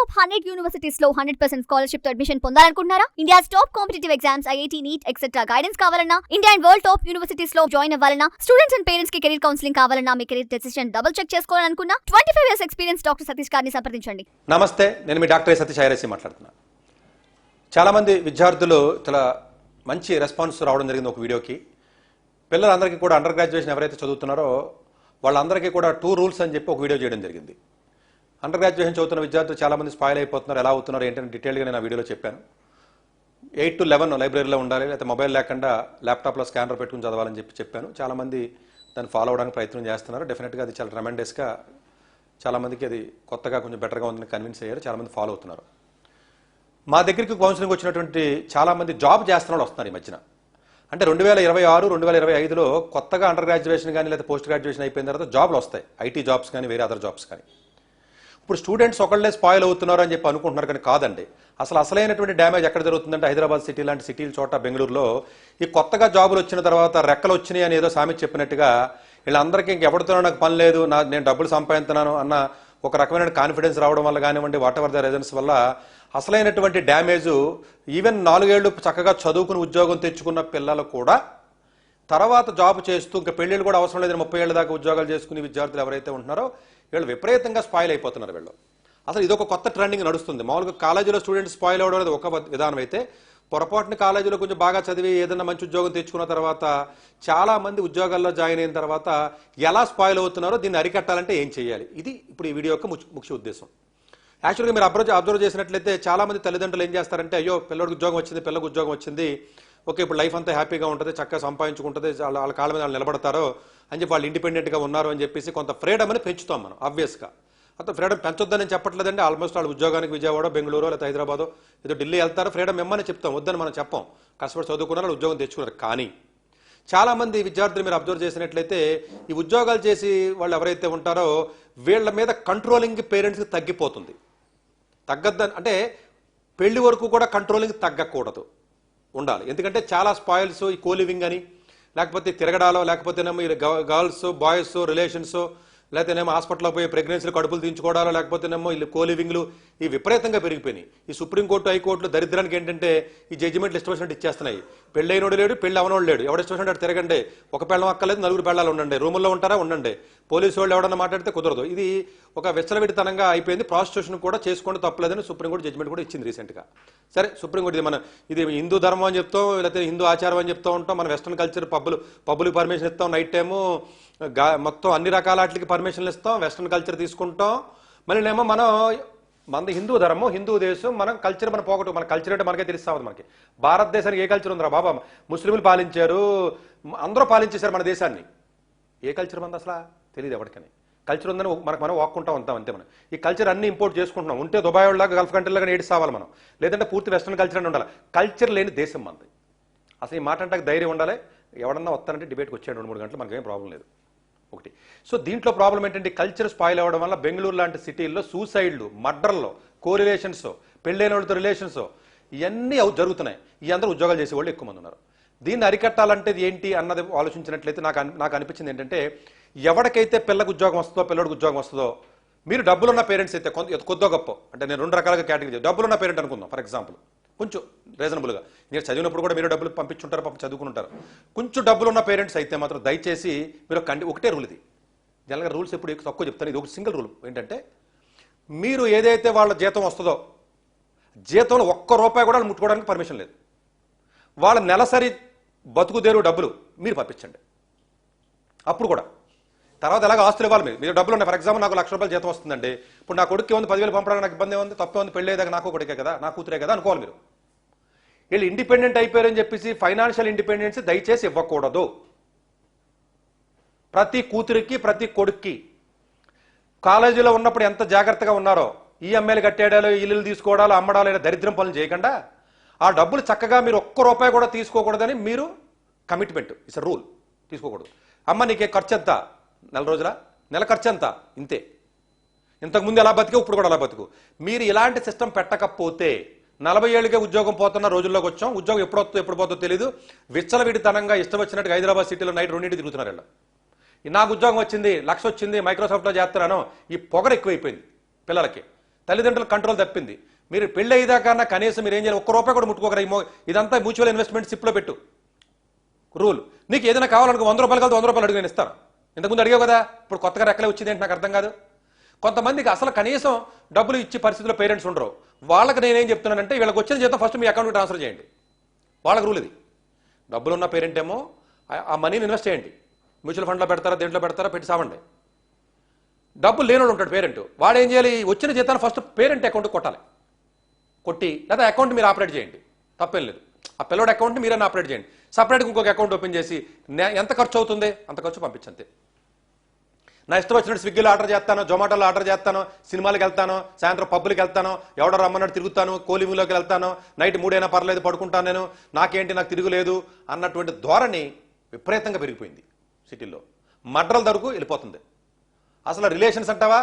Top 100 universities లో 100% scholarship తో admission పొందాలనుకుంటున్నారా? India's top competitive exams, IIT, NEET, etc. guidance కావాలన్నా, India and world top universities లో join అవ్వాలన్నా, students and parents కి career counselling కావాలన్నా, మీ కెరీర్ డెసిషన్ డబుల్ చెక్ చేసుకోవాలనుకున్నా 25 years ఎక్స్పీరియన్స్ డాక్టర్ సతీష్ గారిని సంప్రదించండి. నమస్తే, నేను మీ డాక్టర్ సతీష్ ఐరసి మాట్లాడుతున్నాను. చాలా మంది విద్యార్థులు చాలా మంచి రెస్పాన్స్ రావడం జరిగింది ఒక వీడియోకి. పిల్లలందరికీ కూడా అండర్ గ్రాడ్యుయేషన్ ఎవరైతే చదువుతున్నారో వాళ్ళందరికీ కూడా 2 రూల్స్ అని చెప్పి ఒక వీడియో చేయడం జరిగింది. అండర్ గ్రాడ్యుయేషన్ చదువుతున్న విద్యార్థులు చాలామంది స్పాయిల్ అయిపోతున్నారు, ఎలా అవుతున్నారు ఏంటంటే డీటెయిల్గా నేను ఆ వీడియోలో చెప్పాను. 8 to 11 లైబ్రరీలో ఉండాలి, లేకపోతే మొబైల్ లేకుండా ల్యాప్టాప్లో స్కానర్ పెట్టుకుని చదవాలని చెప్పాను. చాలామంది దాన్ని ఫాలో అవడానికి ప్రయత్నం చేస్తున్నారు. డెఫినెట్గా అది చాలా ట్రెమెండస్గా చాలామందికి అది కొత్తగా కొంచెం బెటర్గా ఉందని కన్విన్స్ అయ్యారు, చాలామంది ఫాలో అవుతున్నారు. మా దగ్గరికి కౌన్సిలింగ్ వచ్చినటువంటి చాలామంది జాబ్ చేస్తున్న వాళ్ళు వస్తున్నారు ఈ మధ్యన. అంటే 2026, 2025లో కొత్తగా అండర్ గ్రాడ్యుయేషన్ కానీ లేదా పోస్ట్ గ్రాడ్యుయేషన్ అయిపోయిన తర్వాత జాబ్లు వస్తాయి, ఐటీ జాబ్స్ కానీ వేరే అదర్ జాబ్స్ కానీ. ఇప్పుడు స్టూడెంట్స్ ఒకళ్ళే స్పాయిల్ అవుతున్నారు అని చెప్పి అనుకుంటున్నారు, కానీ కాదండి. అసలైనటువంటి డ్యామేజ్ ఎక్కడ జరుగుతుందంటే హైదరాబాద్ సిటీ లాంటి సిటీల చోట, బెంగళూరులో ఈ కొత్తగా జాబులు వచ్చిన తర్వాత రెక్కలు వచ్చినాయి అని ఏదో సామెత చెప్పినట్టుగా వీళ్ళందరికీ ఇంకెవరితోనో నాకు పని లేదు, నేను డబ్బులు సంపాదిస్తున్నాను అన్న ఒక రకమైన కాన్ఫిడెన్స్ రావడం వల్ల కానివ్వండి, వాట్ ఎవర్ ద రీజన్స్ వల్ల అసలైనటువంటి డ్యామేజ్ ఈవెన్ 4 ఏళ్ళు చక్కగా చదువుకుని ఉద్యోగం తెచ్చుకున్న పిల్లలు కూడా తర్వాత జాబ్ చేస్తూ ఇంకా పెళ్ళిళ్ళు కూడా అవసరం లేదని 30 ఏళ్ళ దాకా ఉద్యోగాలు చేసుకునే విద్యార్థులు ఎవరైతే ఉంటున్నారో వీళ్ళు విపరీతంగా స్పాయిల్ అయిపోతున్నారు. వీళ్ళు అసలు ఇదొక కొత్త ట్రెండింగ్ నడుస్తుంది. మామూలుగా కాలేజీలో స్టూడెంట్స్ స్పాయిల్ అవ్వడం అనేది ఒక విధానం అయితే, పొరపాటున కాలేజీలో కొంచెం బాగా చదివి ఏదైనా మంచి ఉద్యోగం తెచ్చుకున్న తర్వాత చాలా మంది ఉద్యోగాల్లో జాయిన్ అయిన తర్వాత ఎలా స్పాయిల్ అవుతున్నారో దీన్ని అరికట్టాలంటే ఏం చేయాలి, ఇది ఇప్పుడు ఈ వీడియో యొక్క ముఖ్య ఉద్దేశం. యాక్చువల్గా మీరు అబ్జర్వ్ చేసినట్లయితే చాలా మంది తల్లిదండ్రులు ఏం చేస్తారంటే, అయ్యో పిల్లడికి ఉద్యోగం వచ్చింది, పిల్లలకు ఉద్యోగం వచ్చింది, ఓకే ఇప్పుడు లైఫ్ అంతా హ్యాపీగా ఉంటుంది, చక్కగా సంపాదించుకుంటుంది, వాళ్ళ కాళ్ళ మీద వాళ్ళు నిలబడతారో అని చెప్పి వాళ్ళు ఇండిపెండెంట్గా ఉన్నారు అని చెప్పేసి కొంత ఫ్రీడమ్ అని పెంచుతాం మనం. ఆబ్వియస్గా అంత ఫ్రీడమ్ పెంచొద్దని చెప్పట్లేదండి. ఆల్మోస్ట్ వాళ్ళు ఉద్యోగానికి విజయవాడ, బెంగళూరు లేదా హైదరాబాదో ఏదో ఢిల్లీ వెళ్తారో ఫ్రీడమ్ ఇమ్మని చెప్తాం, వద్దని మనం చెప్పాం. కష్టపడి చదువుకున్నారు, వాళ్ళు ఉద్యోగం తెచ్చుకున్నారు. కానీ చాలామంది విద్యార్థులు మీరు అబ్జర్వ్ చేసినట్లయితే ఈ ఉద్యోగాలు చేసి వాళ్ళు ఎవరైతే ఉంటారో వీళ్ళ మీద కంట్రోలింగ్ పేరెంట్స్కి తగ్గిపోతుంది. తగ్గద్దని అంటే పెళ్లి వరకు కూడా కంట్రోలింగ్ తగ్గకూడదు, ఉండాలి. ఎందుకంటే చాలా స్పాయిల్స్, ఈ కోలివింగ్ అని, లేకపోతే తిరగడాలో, లేకపోతేనేమో ఈ గర్ల్స్ బాయ్స్ రిలేషన్స్, లేకపోతేనేమో హాస్పిటల్లో పోయి ప్రెగ్నెన్సీలు కడుపులు దించుకోవడాలో, లేకపోతేనేమో ఈ కోలివింగ్లు ఈ విపరీతంగా పెరిగిపోయినాయి. ఈ సుప్రీంకోర్టు, హైకోర్టులు దరిద్రానికి ఏంటంటే ఈ జడ్జిమెంట్లు ఇష్టం వచ్చినట్టు ఇచ్చేస్తున్నాయి. పెళ్ళైనోడు లేడు, పెళ్ళి అవనోడు లేడు, ఎవడ ఇష్టం వచ్చినట్టు తిరగండి, ఒక పెళ్ళం అక్కర్లేదు, 4 పెళ్ళాలు ఉండండి, రూముల్లో ఉంటారా ఉండండి, పోలీసు వాళ్ళు ఎవడన్నా మాట్లాడితే కుదరదు. ఇది ఒక విచ్చలవిడితనంగా అయిపోయింది. ప్రాస్టిట్యూషన్ కూడా చేసుకోండి తప్పలేదని సుప్రీంకోర్టు జడ్జిమెంట్ కూడా ఇచ్చింది రీసెంట్గా. సరే, సుప్రీంకోర్టు ఇది హిందూ ధర్మం అని చెప్తాం, లేకపోతే హిందూ ఆచారం అని చెప్తూ ఉంటాం. మన వెస్ట్రన్ కల్చర్ పబ్బులకు పర్మిషన్ ఇస్తాం, నైట్ టైము మొత్తం అన్ని రకాల వాటికి పర్మిషన్లు ఇస్తాం, వెస్ట్రన్ కల్చర్ తీసుకుంటాం. మళ్ళీ ఏమో మనది హిందూ ధర్మం, హిందూ దేశం, మనం కల్చర్ మన పోగొట్టు, మన కల్చర్ అంటే మనకే తెలుస్తా ఉంది. మనకి భారతదేశానికి ఏ కల్చర్ ఉందిరా బాబా? ముస్లింలు పాలించారు, అందరూ పాలించేశారు మన దేశాన్ని. ఏ కల్చర్ మంది అసలు తెలియదు ఎవరికని. కల్చర్ ఉందని మనం వాక్కుంటా ఉంటాం అంతే. మనం ఈ కల్చర్ అన్ని ఇంపోర్ట్ చేసుకుంటున్నాం. ఉంటే దుబాయ్ లాగా, గల్ఫ్ కంట్రీలాగా ఏడు సావాలి మనం, లేదంటే పూర్తి వెస్ట్రన్ కల్చర్ అని ఉండాలి. కల్చర్ లేని దేశం మనది. అసలు ఈ మాట అంటే ధైర్యం ఉండాలి. ఎవడన్నా వస్తానంటే డిబేట్కి వచ్చాడు 2-3 గంటలు, మనకేం ప్రాబ్లం లేదు. ఒకటి. సో దీంట్లో ప్రాబ్లం ఏంటంటే కల్చర్ స్పాయిల్ అవ్వడం వల్ల బెంగళూరు లాంటి సిటీల్లో సూసైడ్లు, మర్డర్లు, కోరిలేషన్స్, పెళ్ళైన వాళ్ళతో రిలేషన్స్ ఇవన్నీ జరుగుతున్నాయి. ఈ అందరూ ఉద్యోగాలు చేసే వాళ్ళు ఎక్కువ మంది ఉన్నారు. దీన్ని అరికట్టాలంటే ఏంటి అన్నది ఆలోచించినట్లయితే నాకు అనిపించింది ఏంటంటే, ఎవరికైతే పిల్లలకు ఉద్యోగం వస్తుందో, పిల్లడికి ఉద్యోగం వస్తుందో, మీరు డబ్బులున్న పేరెంట్స్ అయితే కొద్దో గొప్ప, అంటే నేను 2 రకాలుగా కేటగిరీ, డబ్బులున్న పేరెంట్ అనుకుందాం. ఫర్ ఎగ్జాంపుల్ కొంచెం రీజనబుల్గా, మీరు చదివినప్పుడు కూడా మీరు డబ్బులు పంపించుంటారు, చదువుకుంటారు. కొంచెం డబ్బులున్న పేరెంట్స్ అయితే మాత్రం దయచేసి మీరు ఒకటే రూల్, ఇది జనరల్గా రూల్స్ ఎప్పుడు తక్కువ చెప్తాను, ఇది ఒక సింగిల్ రూల్ ఏంటంటే, మీరు ఏదైతే వాళ్ళ జీతం వస్తుందో జీతంలో ₹1 కూడా ముట్టుకోవడానికి పర్మిషన్ లేదు. వాళ్ళ నెలసరి బతుకుదేరు డబ్బులు మీరు పంపించండి. అప్పుడు కూడా తర్వాత ఎలాగ ఆస్తులు ఇవ్వాలి. మీరు డబ్బులు ఉన్నాయి. ఫర్ ఎగ్జాంపుల్ నాకు ₹1,00,000 జీతం వస్తుందండి, ఇప్పుడు నా కొడుకు ఉంది 10,000 పంపడానికి నాకు ఇబ్బంది ఉంది, తప్పే ఉంది, పెళ్ళేదాకా నాకు కొడుకే కదా, నా కూతురే కదా అనుకోవాలి. మీరు వీళ్ళు ఇండిపెండెంట్ అయిపోయారని చెప్పేసి ఫైనాన్షియల్ ఇండిపెండెన్స్ దయచేసి ఇవ్వకూడదు. ప్రతి కూతురికి, ప్రతి కొడుక్కి కాలేజీలో ఉన్నప్పుడు ఎంత జాగ్రత్తగా ఉన్నారో, ఈఎంఐలు కట్టేడాలు, ఇల్లులు తీసుకోవడాలు, అమ్మడాలు, ఇలా దరిద్రం పనులు చేయకుండా ఆ డబ్బులు చక్కగా మీరు ₹1 కూడా తీసుకోకూడదని మీరు కమిట్మెంట్, ఇట్స్ రూల్, తీసుకోకూడదు. అమ్మ నీకే ఖర్చు ఎంత, నెల రోజుల నెల ఖర్చు ఎంత, ఇంతే, ఇంతకుముందు ఎలా బతికే ఇప్పుడు కూడా అలా బతుకు. మీరు ఇలాంటి సిస్టమ్ పెట్టకపోతే 40 ఏళ్ళకే ఉద్యోగం పోతున్న రోజుల్లోకి వచ్చాం. ఉద్యోగం ఎప్పుడు వస్తుందో ఎప్పుడు పోతుందో తెలియదు. విచ్చలవిడితనంగా ఇష్టం వచ్చినట్టుగా హైదరాబాద్ సిటీలో నైట్ 2 తిరుగుతున్నారు వీళ్ళు. నాకు ఉద్యోగం వచ్చింది, 1,00,000 వచ్చింది, మైక్రోసాఫ్ట్లో చేస్తున్నాను, ఈ పొగరు ఎక్కువైపోయింది పిల్లలకి. తల్లిదండ్రుల కంట్రోల్ తప్పింది. మీరు పెళ్ళి అయ్యేదాకన్నా కనీసం మీరు ఏం చేయాలి, ఒక్క రూపాయి కూడా ముట్టుకోకరా, ఇదంతా మ్యూచువల్ ఇన్వెస్ట్మెంట్ సిప్లో పెట్టు రూల్. నీకు ఏదైనా కావాలనుకో 100 రూపాయలు కాదు 100 రూపాయలు అడుగు, నేను ఇస్తాను. ఇంతకుముందు అడిగావు కదా, ఇప్పుడు కొత్తగా రెక్కలే వచ్చింది ఏంటి నాకు అర్థం కాదు. కొంతమందికి అసలు కనీసం డబ్బులు ఇచ్చే పరిస్థితిలో పేరెంట్స్ ఉండరు. వాళ్ళకి నేనేం చెప్తున్నానంటే, వీళ్ళకి వచ్చిన జీతం ఫస్ట్ మీ అకౌంట్కి ట్రాన్స్ఫర్ చేయండి. వాళ్ళకి రూల్ ఇది. డబ్బులు ఉన్న పేరెంట్ ఏమో ఆ మనీని ఇన్వెస్ట్ చేయండి, మ్యూచువల్ ఫండ్లో పెడతారా, దేంట్లో పెడతారా పెట్టి సావండి. డబ్బులు లేనోడు ఉంటాడు పేరెంట్, వాడు ఏం చేయాలి, వచ్చిన జీతాన్ని ఫస్ట్ పేరెంట్ అకౌంట్ కొట్టాలి. కొట్టి లేదా అకౌంట్ మీరు ఆపరేట్ చేయండి, తప్పేం లేదు. ఆ పిల్లడి అకౌంట్ మీరైనా ఆపరేట్ చేయండి. సపరేట్గా ఇంకొక అకౌంట్ ఓపెన్ చేసి ఎంత ఖర్చు అవుతుంది అంత ఖర్చు పంపించంతే. నా ఇష్టం వచ్చినట్టు స్విగ్గీలో ఆర్డర్ చేస్తాను, జొమాటోలో ఆర్డర్ చేస్తాను, సినిమాలకు వెళ్తాను, సాయంత్రం పబ్బులకి వెళ్తాను, ఎవడో రమ్మన్నట్టు తిరుగుతాను, కోలింగ్లోకి వెళ్తాను, నైట్ 3 అయినా పర్లేదు పడుకుంటాను, నేను నాకేంటి నాకు తిరుగులేదు అన్నటువంటి ధోరణి విపరీతంగా పెరిగిపోయింది సిటీల్లో. మడ్రల దొరకు వెళ్ళిపోతుంది. అసలు రిలేషన్స్ అంటావా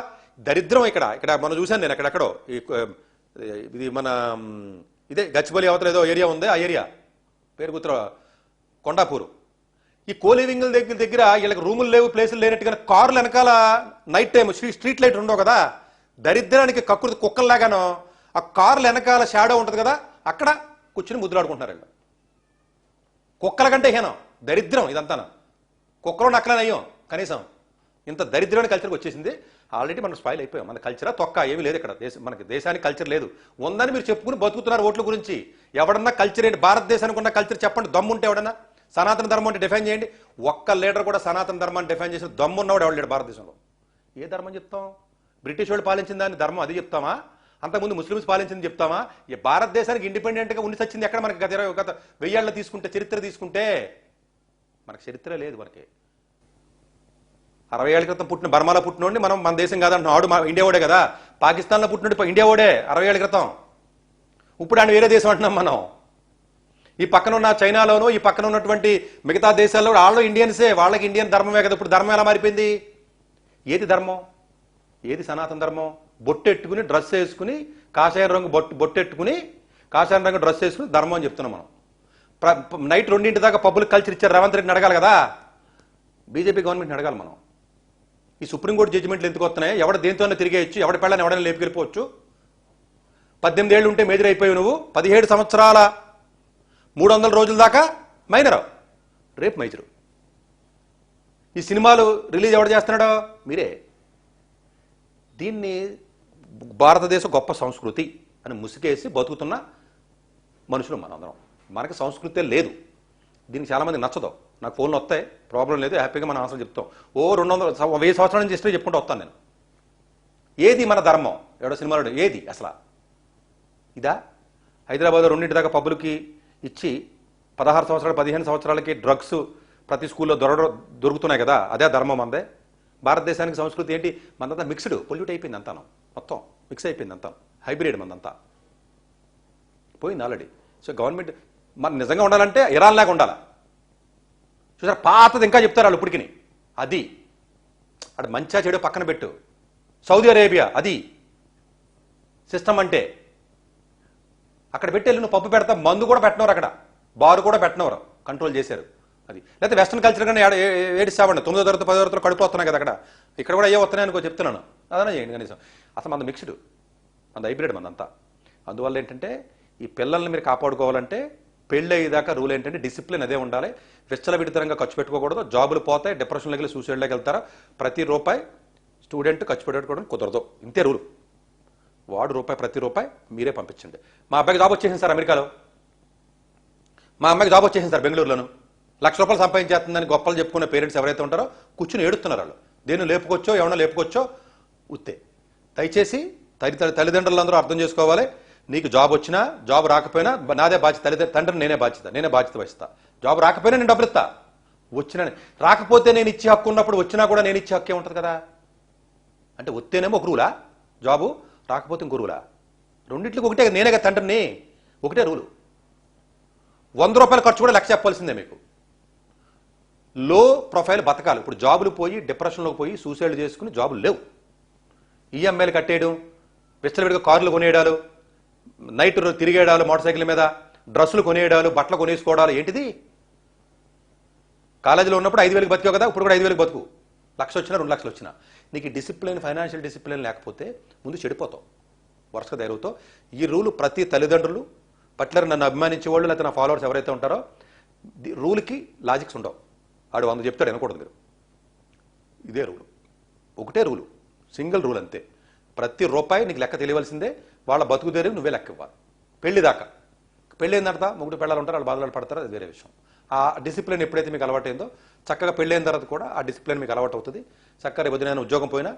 దరిద్రం. ఇక్కడ మనం చూశాను నేను ఎక్కడెక్కడో, ఇది మన ఇదే గచ్చిబౌలి అవతల ఏదో ఏరియా ఉంది, ఆ ఏరియా పేరు గుర్తు, కొండాపూరు. ఈ కోలివింగ్ దగ్గర వీళ్ళకి రూములు లేవు, ప్లేసులు లేనట్టుగా కార్లు వెనకాల నైట్ టైం స్ట్రీట్ లైట్ ఉండవు కదా, దరిద్రానికి కక్కుడు కుక్కల్లాగానో ఆ కార్లు వెనకాల షాడో ఉంటుంది కదా, అక్కడ కూర్చుని ముద్దులాడుకుంటున్నారు వీళ్ళు. కుక్కల కంటే హీనం దరిద్రం ఇదంతా. కుక్కలో నక్కలనయ్యం కనీసం. ఇంత దరిద్రమైన కల్చర్కి వచ్చేసింది. ఆల్రెడీ మనం స్పాయిల్ అయిపోయాం. మన కల్చరా తొక్క ఏమీ లేదు ఇక్కడ. మనకి దేశానికి కల్చర్ లేదు. ఉందని మీరు చెప్పుకుని బతుకుతున్నారు ఓట్ల గురించి. ఎవడన్నా కల్చర్ ఏంటి, భారతదేశానికి ఉన్న కల్చర్ చెప్పండి, దమ్ముంటే ఎవడన్నా. సనాతన ధర్మం అంటే డిఫైన్ చేయండి. ఒక్క లీడర్ కూడా సనాతన ధర్మాన్ని డిఫైన్ చేసిన దమ్మున్నవాడు ఎవడు లేడు భారతదేశంలో. ఏ ధర్మం చెప్తాం? బ్రిటిష్ వాళ్ళు పాలించిన దాన్ని ధర్మం అది చెప్తామా? అంతకుముందు ముస్లిమ్స్ పాలించింది చెప్తామా? ఈ భారతదేశానికి ఇండిపెండెంట్గా ఉండి సచ్చింది ఎక్కడ మనకి? గత 1000 ఏళ్ళ తీసుకుంటే, చరిత్ర తీసుకుంటే మనకి చరిత్ర లేదు. మనకి 60 ఏళ్ల క్రితం పుట్టిన బర్మాలో పుట్టినోడిని మనం మన దేశం కాదంటున్నాం. ఆడు ఇండియా ఓడే కదా. పాకిస్తాన్లో పుట్టినోడు ఇండియా ఓడే 60 ఏళ్ల క్రితం. ఇప్పుడు ఆయన వేరే దేశం అంటున్నాం మనం. ఈ పక్కన ఉన్న చైనాలోనూ, ఈ పక్కన ఉన్నటువంటి మిగతా దేశాల్లో వాళ్ళు ఇండియన్సే, వాళ్ళకి ఇండియన్ ధర్మమే కదా. ఇప్పుడు ధర్మం ఎలా మారిపోయింది? ఏది ధర్మం? ఏది సనాతన ధర్మం? బొట్టెట్టుకుని డ్రెస్ వేసుకుని, కాషాయం రంగు బొట్టెట్టుకుని కాషాయం రంగు డ్రెస్ వేసుకుని ధర్మం అని చెప్తున్నాం మనం. నైట్ 2 దాకా పబ్లిక్ కల్చర్ ఇచ్చారు. రేవంత్ రెడ్డిని అడగాలి కదా, బీజేపీ గవర్నమెంట్ని అడగాలి మనం. ఈ సుప్రీంకోర్టు జడ్జిమెంట్లు ఎందుకు వస్తున్నాయి? ఎవడ దేంతోనే తిరిగేయచ్చు, ఎవడ పెళ్ళని ఎవడైనా లేపుకెళ్ళిపోవచ్చు. 18 ఏళ్ళు ఉంటే మేజర్ అయిపోయి నువ్వు, 17 సంవత్సరాల 300 రోజుల దాకా మైనర్, రేపు మేజరు. ఈ సినిమాలు రిలీజ్ ఎవడు చేస్తున్నాడో మీరే. దీన్ని భారతదేశ గొప్ప సంస్కృతి అని ముసుగేసి బతుకుతున్న మనుషులు మనందరం. మనకి సంస్కృతే లేదు. దీనికి చాలామంది నచ్చదు. నాకు ఫోన్లు వస్తాయి, ప్రాబ్లం లేదు, హ్యాపీగా మనం ఆన్సర్ చెప్తాం. 1000 సంవత్సరాల నుంచి హిస్టరీ చెప్పుకుంటూ వస్తాను నేను. ఏది మన ధర్మం? ఎవడో సినిమాలో ఏది అసలు ఇదా? హైదరాబాద్ 2 దాకా పబ్బులకి ఇచ్చి 16 సంవత్సరాలు 15 సంవత్సరాలకి డ్రగ్స్ ప్రతి స్కూల్లో దొరుకుతున్నాయి కదా, అదే ధర్మం మందే. భారతదేశానికి సంస్కృతి ఏంటి? మనంతా మిక్స్డ్, పొల్యూట్ అయిపోయింది అంతాను, మొత్తం మిక్స్ అయిపోయింది అంతా, హైబ్రిడ్ మందంతా పోయింది ఆల్రెడీ. సో గవర్నమెంట్ మన నిజంగా ఉండాలంటే ఇరాన్ లాగా ఉండాలి. చూసారా, పాతది ఇంకా చెప్తారు వాళ్ళు ఇప్పటికి. అది అక్కడ మంచిగా చెడు పక్కన పెట్టు. సౌదీ అరేబియా అది సిస్టమ్ అంటే. అక్కడ పెట్టేళ్ళు నువ్వు పప్పు పెడతా, మందు కూడా పెట్టినవారు, అక్కడ బారు కూడా పెట్టినవారు, కంట్రోల్ చేశారు. అది లేకపోతే వెస్ట్రన్ కల్చర్ కానీ ఏడిస్తామండి. 9వ తరగతి 10వ తరగతి కడుపు వస్తున్నాయి కదా అక్కడ, ఇక్కడ కూడా అయ్యే వస్తున్నాయి అనుకో చెప్తున్నాను. అదనే చేయండి కనీసం. అసలు మన మిక్స్డ్, మన హైబ్రిడ్ మనంతా. అందువల్ల ఏంటంటే ఈ పిల్లల్ని మీరు కాపాడుకోవాలంటే పెళ్ళి అయ్యేదాకా రూల్ ఏంటంటే డిసిప్లిన్ అదే ఉండాలి. విచ్చలవిడితనంగా ఖర్చు పెట్టుకోకూడదు. జాబులు పోతాయి, డిప్రెషన్లోకి వెళ్ళి సూసైడ్లోకి వెళ్తారా. ప్రతి రూపాయి స్టూడెంట్ ఖర్చు పెట్టుకోవడం కుదరదు, ఇంతే రూలు. వాడు ప్రతి రూపాయి మీరే పంపించండి. మా అబ్బాయికి జాబ్ వచ్చేసింది సార్ అమెరికాలో, మా అమ్మాయికి జాబ్ వచ్చేసింది సార్ బెంగళూరులోను, ₹1,00,000 సంపాదించేస్తుందని గొప్పలు చెప్పుకునే పేరెంట్స్ ఎవరైతే ఉంటారో కూర్చుని ఏడుస్తున్నారు. వాళ్ళు దేన్ని లేపుకొచ్చో ఏమన్నా లేపుకొచ్చో ఉత్తే. దయచేసి తల్లిదండ్రులందరూ అర్థం చేసుకోవాలి. నీకు జాబ్ వచ్చినా జాబ్ రాకపోయినా నాదే బాధ్యత. తండ్రిని నేనే బాధ్యత వహిస్తా. జాబ్ రాకపోయినా నేను డబ్బులు ఇస్తా, వచ్చినా రాకపోతే నేను ఇచ్చే హక్కు ఉన్నప్పుడు వచ్చినా కూడా నేను ఇచ్చే హక్కే ఉంటుంది కదా. అంటే వస్తేనేమో ఒక రూలా, జాబు రాకపోతే ఇంకో రూలా, రెండింటికి ఒకటే. నేనే కదా తండ్రిని, ఒకటే రూలు. ₹100 ఖర్చు కూడా 1,00,000 చెప్పాల్సిందే మీకు. లో ప్రొఫైల్ బతకాలి. ఇప్పుడు జాబులు పోయి డిప్రెషన్లోకి పోయి సూసైడ్ చేసుకుని జాబులు లేవు, ఈఎంఐలు కట్టేయడం, విచ్చలవిడిగా కార్లు కొనేయడాలు, నైట్ తిరిగేయడాలు మోటార్ సైకిల్ మీద, డ్రెస్సులు కొనేయడాలు, బట్టలు కొనేసుకోవడాలు. ఏంటిది? కాలేజీలో ఉన్నప్పుడు 5,000కి బతికావు కదా, ఇప్పుడు కూడా 5,000కి బతుకు. 1,00,000 వచ్చినా 2,00,000 వచ్చినా నీకు డిసిప్లిన్, ఫైనాన్షియల్ డిసిప్లిన్ లేకపోతే ముందు చెడిపోతావు. వరుసగా ధైర్యంతో ఈ రూలు ప్రతి తల్లిదండ్రులు పట్లర్ నన్ను అభిమానించే వాళ్ళు లేకపోతే నా ఫాలోవర్స్ ఎవరైతే ఉంటారో రూల్కి లాజిక్స్ ఉండవు. ఆడు 100 చెప్తాడు వినకూడదు మీరు. ఇదే రూలు, ఒకటే రూలు, సింగిల్ రూల్ అంతే. ప్రతి రూపాయి నీకు లెక్క తెలియవలసిందే. వాళ్ళ బతుకు తెరివి నువ్వే లెక్క ఇవ్వాలి. పెళ్లి దాకా, పెళ్ళి అయిన తర్వాత ముగ్గురు పిల్లలు ఉంటారు, వాళ్ళు బాధలు పడతారు, అది వేరే విషయం. ఆ డిసిప్లిన్ ఎప్పుడైతే మీకు అలవాటైందో చక్కగా పెళ్ళి అయిన తర్వాత కూడా ఆ డిసిప్లిన్ మీకు అలవాటు అవుతుంది. చక్కగా రేపు నేను ఉద్యోగం పోయినా,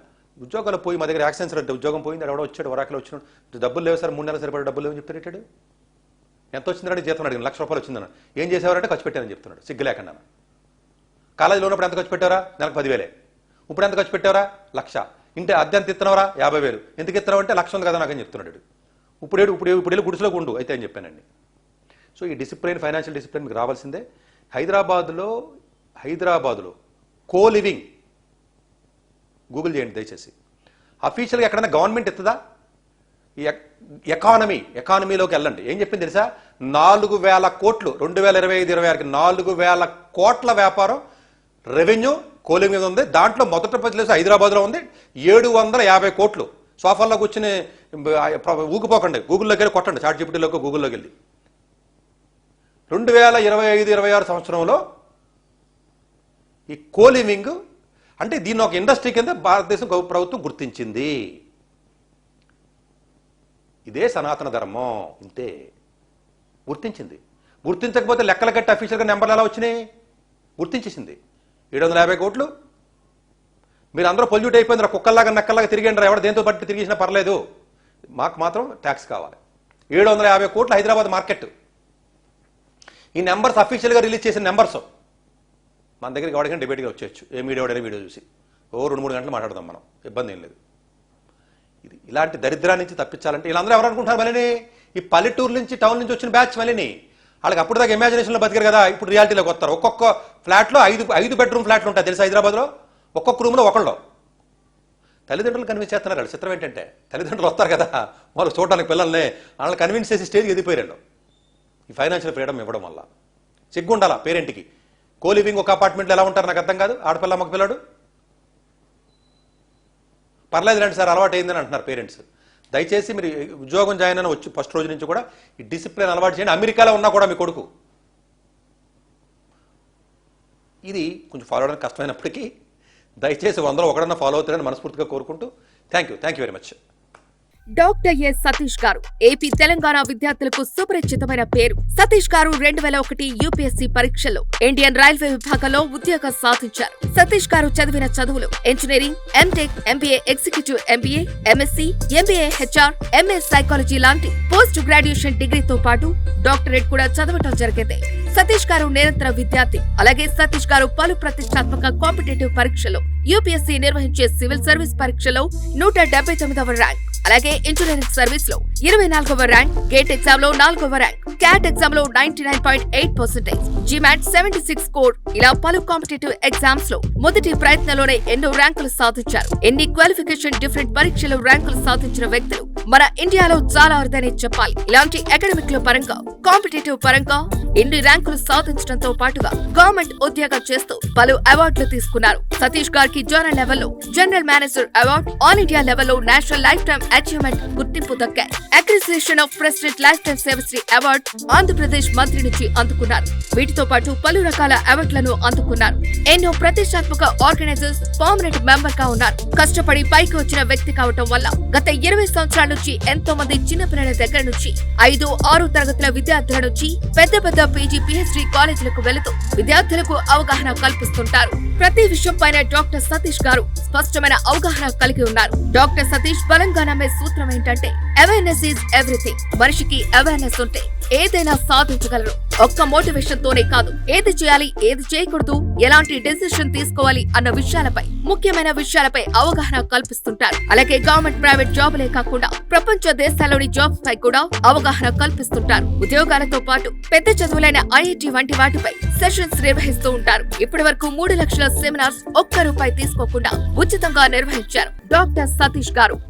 ఉద్యోగాలు పోయి మా దగ్గర యాక్సిడెంట్స్ అంటే ఉద్యోగం పోయింది, ఎవడో వచ్చాడు వరాకలో వచ్చినాడు, డబ్బులు లేవు సార్ 3 నెలలు సరిపడే డబ్బులు లేవని చెప్తాడు. ఎంత వచ్చిందంటే జీతం అడిగిన ₹1,00,000 వచ్చిందన్న. ఏం చేసేవారంటే ఖర్చు పెట్టానని చెప్తున్నాడు సిగ్గు లేకుండా. కాలేజీలో ఉన్నప్పుడు ఎంత ఖర్చు పెట్టారా? నెలకు 10,000. ఇప్పుడు ఎంత ఖర్చు పెట్టారా? 1,00,000. ఇంటి అద్దె ఎంత ఇస్తున్నావరా? 50,000. ఎందుకు ఇస్తున్నావు అంటే 1,00,000 ఉంది కదా నాకని చెప్తున్నాడు. ఇప్పుడు వెళ్ళి గుడిసెలో ఉండు అయితే అని చెప్పానండి. సో ఈ డిసిప్లిన్, ఫైనాన్షియల్ డిసిప్లిన్ మీకు రావాల్సిందే. హైదరాబాదులో కో లివింగ్ గూగుల్ చేయండి దయచేసి. అఫీషియల్గా ఎక్కడైనా గవర్నమెంట్ ఇస్తుందా? ఈ ఎకానమీలోకి వెళ్ళండి. ఏం చెప్పింది తెలుసా? 4,000 కోట్లు 2025-26కి 4,000 కోట్ల వ్యాపారం రెవెన్యూ కోలింగ్ మీద ఉంది. దాంట్లో మొదటి ప్లేస్ హైదరాబాద్లో ఉంది. 750 కోట్లు. సోఫాల్లో కూర్చుని ఊగిపోకండి, గూగుల్లోకి వెళ్ళి కొట్టండి, చాట్ జీపీటీలోకి గూగుల్లోకి వెళ్ళి. 2025-26 సంవత్సరంలో ఈ కోలివింగ్ అంటే దీన్ని ఒక ఇండస్ట్రీ కింద భారతదేశం ప్రభుత్వం గుర్తించింది. ఇదే సనాతన ధర్మం. ఇంతే గుర్తించింది. గుర్తించకపోతే లెక్కలు కట్టి అఫీషియల్గా నెంబర్లు ఎలా వచ్చినాయి? గుర్తించేసింది. 750 కోట్లు. మీరు అందరూ పొల్యూట్ అయిపోయింది, కుక్కల్లాగా నక్కల్లాగా తిరిగండి, ఎవరు దేంతో బట్టి తిరిగిసినా పర్లేదు, మాకు మాత్రం ట్యాక్స్ కావాలి. 750 కోట్లు హైదరాబాద్ మార్కెట్. ఈ నెంబర్స్ అఫీషియల్గా రిలీజ్ చేసిన నెంబర్స్. మన దగ్గరికి ఎవరికైనా డిబేట్గా వచ్చేయచ్చు, ఏ మీడియా వాడైనా వీడియో చూసి 2-3 గంటలు మాట్లాడదాం మనం, ఇబ్బంది ఏం లేదు. ఇది ఇలాంటి దరిద్రాన్ని నుంచి తప్పించాలంటే వీళ్ళందరూ ఎవరు అనుకుంటున్నారు? మళ్ళీ ఈ పల్లెటూరు నుంచి టౌన్ నుంచి వచ్చిన బ్యాచ్ మళ్ళీ వాళ్ళకి అప్పుడు దాకా ఇమాజినేషన్లో బతికారు కదా, ఇప్పుడు రియాలిటీలోకి వస్తారు. ఒక్కొక్క ఫ్లాట్లో 5 బెడ్రూమ్ ఫ్లాట్లు ఉంటాయి తెలుసు హైదరాబాద్లో. ఒక్కొక్క రూమ్లో ఒకళ్ళు. తల్లిదండ్రులు కన్విన్స్ చేస్తున్నారు. వాళ్ళు చిత్రం ఏంటంటే తల్లిదండ్రులు వస్తారు కదా వాళ్ళు చూడడానికి పిల్లల్ని, వాళ్ళని కన్విన్స్ చేసి స్టేజ్కి ఎదిగిపోయారు. ఈ ఫైనాన్షియల్ ఫ్రీడమ్ ఇవ్వడం వల్ల సిగ్గుండాలా పేరెంట్కి. కోలివింగ్ ఒక అపార్ట్మెంట్లో ఎలా ఉంటారు నాకు అర్థం కాదు. ఆడపిల్ల మగ పిల్లాడు పర్లేదు రండి సార్ అలవాటు అయిందని అంటున్నారు పేరెంట్స్. దయచేసి మీరు ఉద్యోగం జాయిన్ అని వచ్చి ఫస్ట్ రోజు నుంచి కూడా ఈ డిసిప్లిన్ అలవాటు చేయండి. అమెరికాలో ఉన్నా కూడా మీ కొడుకు ఇది కొంచెం ఫాలో అవడానికి కష్టమైనప్పటికీ దయచేసి 100లో ఒకడన్నా ఫాలో అవుతారని మనస్ఫూర్తిగా కోరుకుంటూ thank you very much. Doctor yes Satish గారు ఏపీ తెలంగాణ విద్యార్థులకు సుపరిచితమైన పేరు. సతీష్ గారు 2001 యూపీఎస్సీ పరీక్షల్లో ఇండియన్ రైల్వే విభాగంలో ఉద్యోగం సాధించారు. సతీష్ గారు చదివిన చదువులు engineering, M Tech, MBA executive MBA, MSc, MBA HR, MA psychology లాంటి పోస్ట్ గ్రాడ్యుయేషన్ డిగ్రీతో పాటు డాక్టరేట్ కూడా చదవటం జరిగింది. సతీష్ గారు నిరంతర విద్యార్థి. అలాగే సతీష్ గారు పలు ప్రతిష్టాత్మక కాంపిటేటివ్ పరీక్షల్లో యూపీఎస్సీ నిర్వహించే సివిల్ సర్వీస్ పరీక్షలో 179వ ర్యాంక్, అలాగే ఇంజనీరింగ్ సర్వీస్ లో 24వ ర్యాంక్, గేట్ ఎగ్జామ్ లో 4వ ర్యాంక్, క్యాట్ ఎగ్జామ్ లో 99.8%, జిమాట్ 76 స్కోర్, ఇలా పలు కాంపిటేటివ్ ఎగ్జామ్స్ లో మొదటి ప్రయత్నంలోనే ఎన్నో ర్యాంకులు సాధించారు. ఎన్ని క్వాలిఫికేషన్ డిఫరెంట్ పరీక్షలు ర్యాంకులు సాధించిన వ్యక్తులు మన ఇండియాలో చాలా అరుదనే చెప్పాలి. ఇలాంటి అకాడమిక్ లో పరంగా, కాంపిటేటివ్ పరంగా ఎన్ని ర్యాంకులు సాధించడంతో పాటుగా గవర్నమెంట్ ఉద్యోగం చేస్తూ పలు అవార్డులు తీసుకున్నారు. సతీష్ గారికి జోనల్ లెవెల్లో general manager award, all India లెవెల్లో నేషనల్ లైఫ్ టైమ్ అచీవ్మెంట్ గుర్తింపు దక్కాయి. Association of president life time Sevasri award Andhra Pradesh మంత్రి నుంచి అందుకున్నారు. వీటితో పాటు పలు రకాల అవార్డులను అందుకున్నారు. ఎన్నో ప్రతిష్టాత్మక ఆర్గనైజర్స్ పర్మనెంట్ మెంబర్ గా ఉన్నారు. కష్టపడి పైకి వచ్చిన వ్యక్తి కావటం వల్ల గత 20 సంవత్సరాల నుంచి ఎంతో మంది చిన్నపిల్లల దగ్గర నుంచి 5-6 తరగతుల విద్యార్థుల నుంచి పెద్ద పీజీ పిహెచ్డీ కాలేజీలకు వెళుతూ విద్యార్థులకు అవగాహన కల్పిస్తుంటారు. ప్రతి విషయం పైన డాక్టర్ సతీష్ గారు స్పష్టమైన అవగాహన కలిగి ఉన్నారు. డాక్టర్ సతీష్ బలంగా నమ్మే సూత్రం ఏంటంటే అవేర్నెస్ ఈజ్ ఎవ్రీథింగ్. మనిషికి అవేర్నెస్ ఉంటే ఏదైనా సాధించగలరు. ఒక్క మోటివేషన్ తోనే కాదు, ఏది చేయాలి, ఏది చేయకూడదు, ఎలాంటి డెసిషన్ తీసుకోవాలి అన్న విషయాలపై, ముఖ్యమైన విషయాలపై అవగాహన కల్పిస్తుంటారు. అలాగే గవర్నమెంట్, ప్రైవేట్ జాబులే కాకుండా ప్రపంచ దేశాల్లోని జాబ్స్ పై కూడా అవగాహన కల్పిస్తుంటారు. ఉద్యోగాలతో పాటు పెద్ద చదువులైన ఐఐటి వంటి వాటిపై సెషన్స్ నిర్వహిస్తూ ఉంటారు. ఇప్పటి వరకు 3 లక్షల సెమినార్స్ ఒక్క రూపాయి తీసుకోకుండా ఉచితంగా నిర్వహించారు డాక్టర్ సతీష్ గారు.